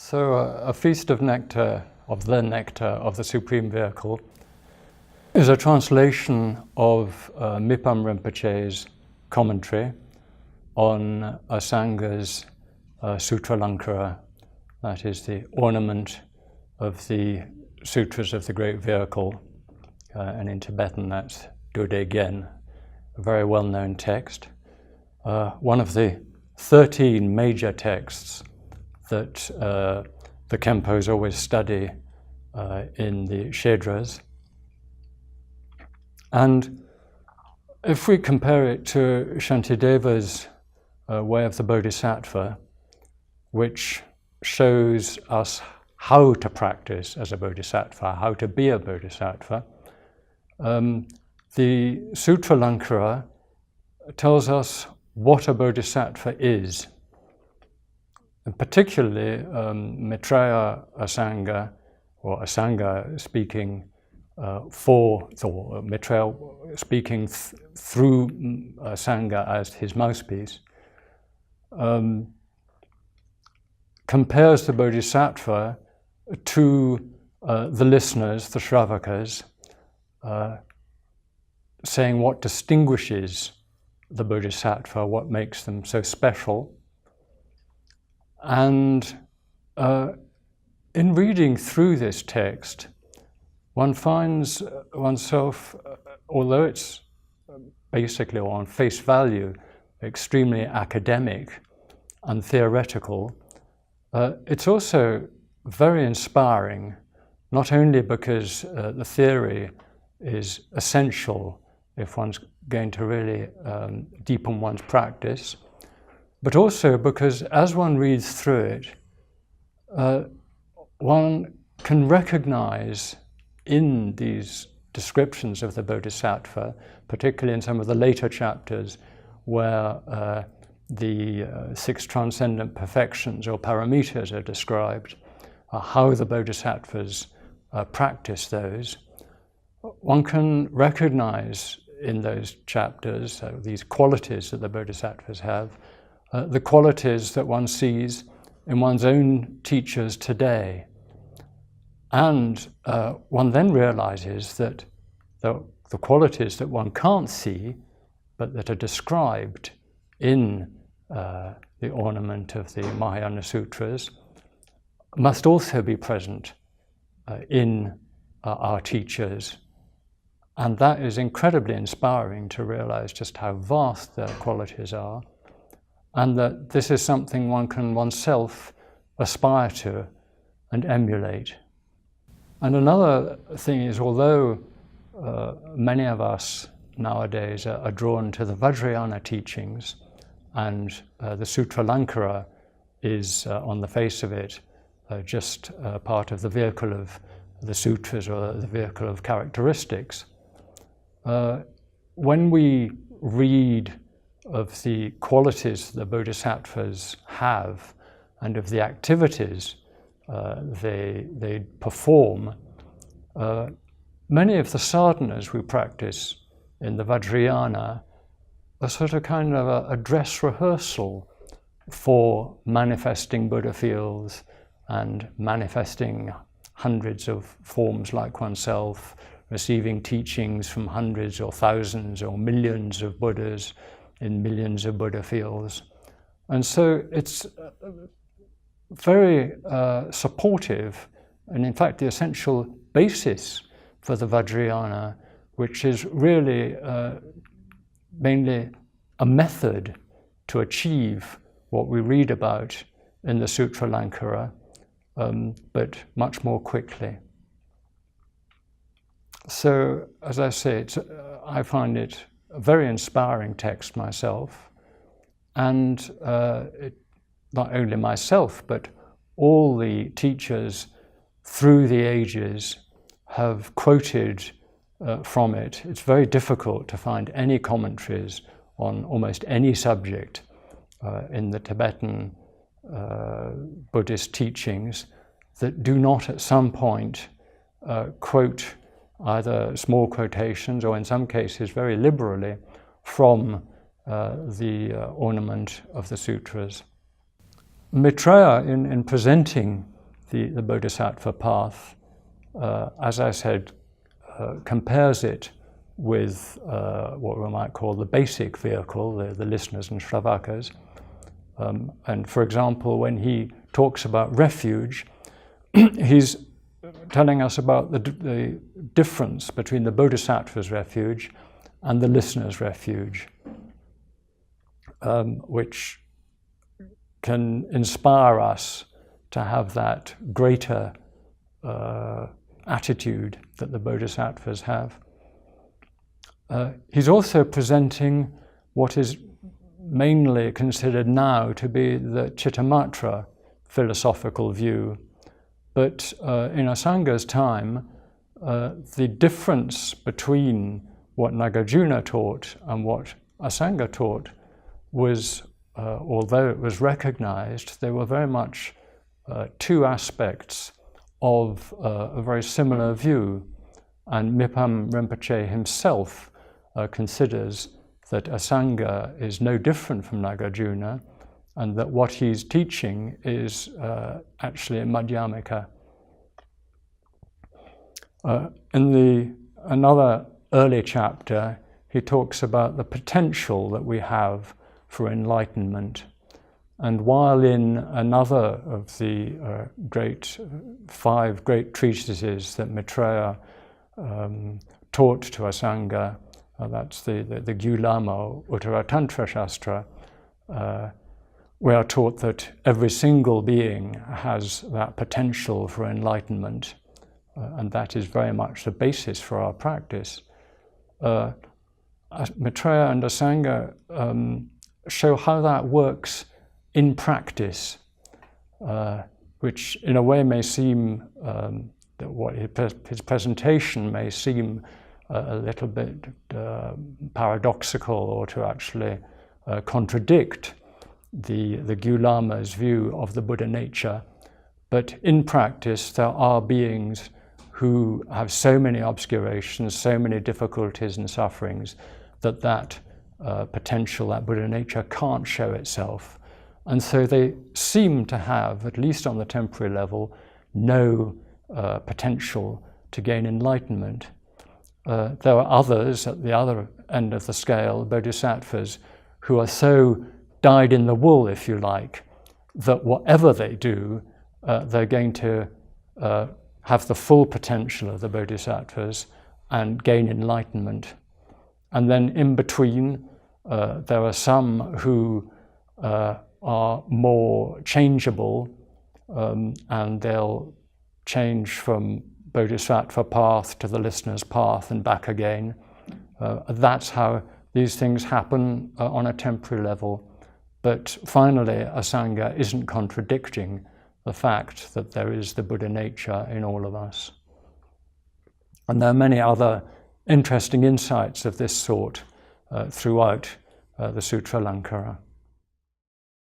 So a feast of nectar, of the Supreme Vehicle, is a translation of Mipam Rinpoche's commentary on Asanga's Sutra laṃka, that is the ornament of the Sutras of the Great Vehicle, and in Tibetan that's Gethin, a very well-known text. One of the 13 major texts that the Khenpos always study in the Shedras. And if we compare it to Shantideva's way of the Bodhisattva, which shows us how to practice as a Bodhisattva, how to be a Bodhisattva, the Sutra laṃka tells us what a Bodhisattva is. And particularly Maitreya Asanga, or Asanga speaking Maitreya speaking through Asanga as his mouthpiece, compares the Bodhisattva to the listeners, the Shravakas, saying what distinguishes the Bodhisattva, what makes them so special. And in reading through this text, one finds oneself, although it's basically on face value extremely academic and theoretical, it's also very inspiring, not only because the theory is essential if one's going to really deepen one's practice, but also because as one reads through it, one can recognize in these descriptions of the Bodhisattva, particularly in some of the later chapters where the 6 transcendent perfections or paramitas are described, how the Bodhisattvas practice those, one can recognize in those chapters these qualities that the Bodhisattvas have, the qualities that one sees in one's own teachers today. And one then realizes that the qualities that one can't see, but that are described in the ornament of the Mahayana Sutras, must also be present in our teachers. And that is incredibly inspiring to realize just how vast their qualities are, and that this is something one can oneself aspire to and emulate. And another thing is, although many of us nowadays are drawn to the Vajrayana teachings, and the Sutra laṃka is, on the face of it, just part of the vehicle of the sutras or the vehicle of characteristics, when we read of the qualities the Bodhisattvas have and of the activities they perform, many of the sadhanas we practice in the Vajrayana are sort of kind of a dress rehearsal for manifesting Buddha fields and manifesting hundreds of forms like oneself, receiving teachings from hundreds or thousands or millions of Buddhas in millions of Buddha fields. And so it's very supportive, and in fact the essential basis for the Vajrayana, which is really mainly a method to achieve what we read about in the Sutra laṃka, but much more quickly. So, as I say, I find it a very inspiring text myself, and not only myself, but all the teachers through the ages have quoted from it. It's very difficult to find any commentaries on almost any subject in the Tibetan Buddhist teachings that do not at some point quote either small quotations or in some cases very liberally from the ornament of the sutras. Maitreya, in presenting the Bodhisattva path, as I said, compares it with what we might call the basic vehicle, the listeners and shravakas. And for example, when he talks about refuge, he's telling us about the difference between the Bodhisattva's refuge and the listener's refuge, which can inspire us to have that greater attitude that the Bodhisattvas have. He's also presenting what is mainly considered now to be the Chittamatra philosophical view. But in Asanga's time, the difference between what Nagarjuna taught and what Asanga taught was, although it was recognized, there were very much two aspects of a very similar view. And Mipam Rinpoche himself considers that Asanga is no different from Nagarjuna, and that what he's teaching is actually a Madhyamika. In another early chapter, he talks about the potential that we have for enlightenment. And while in another of the five great treatises that Maitreya taught to Asanga, that's the Gyulama Uttara Tantra Shastra, we are taught that every single being has that potential for enlightenment, and that is very much the basis for our practice. Maitreya and Asanga show how that works in practice, which in a way may seem, that what his presentation may seem a little bit paradoxical, or to actually contradict the Gyulama's view of the Buddha nature. But in practice, there are beings who have so many obscurations, so many difficulties and sufferings, that potential, that Buddha nature, can't show itself. And so they seem to have, at least on the temporary level, no potential to gain enlightenment. There are others at the other end of the scale, bodhisattvas, who are so dyed in the wool, if you like, that whatever they do, they're going to have the full potential of the bodhisattvas and gain enlightenment. And then in between, there are some who are more changeable, and they'll change from bodhisattva path to the listener's path and back again. That's how these things happen on a temporary level. But finally, Asanga isn't contradicting the fact that there is the Buddha nature in all of us. And there are many other interesting insights of this sort throughout the Sutra Laṃka.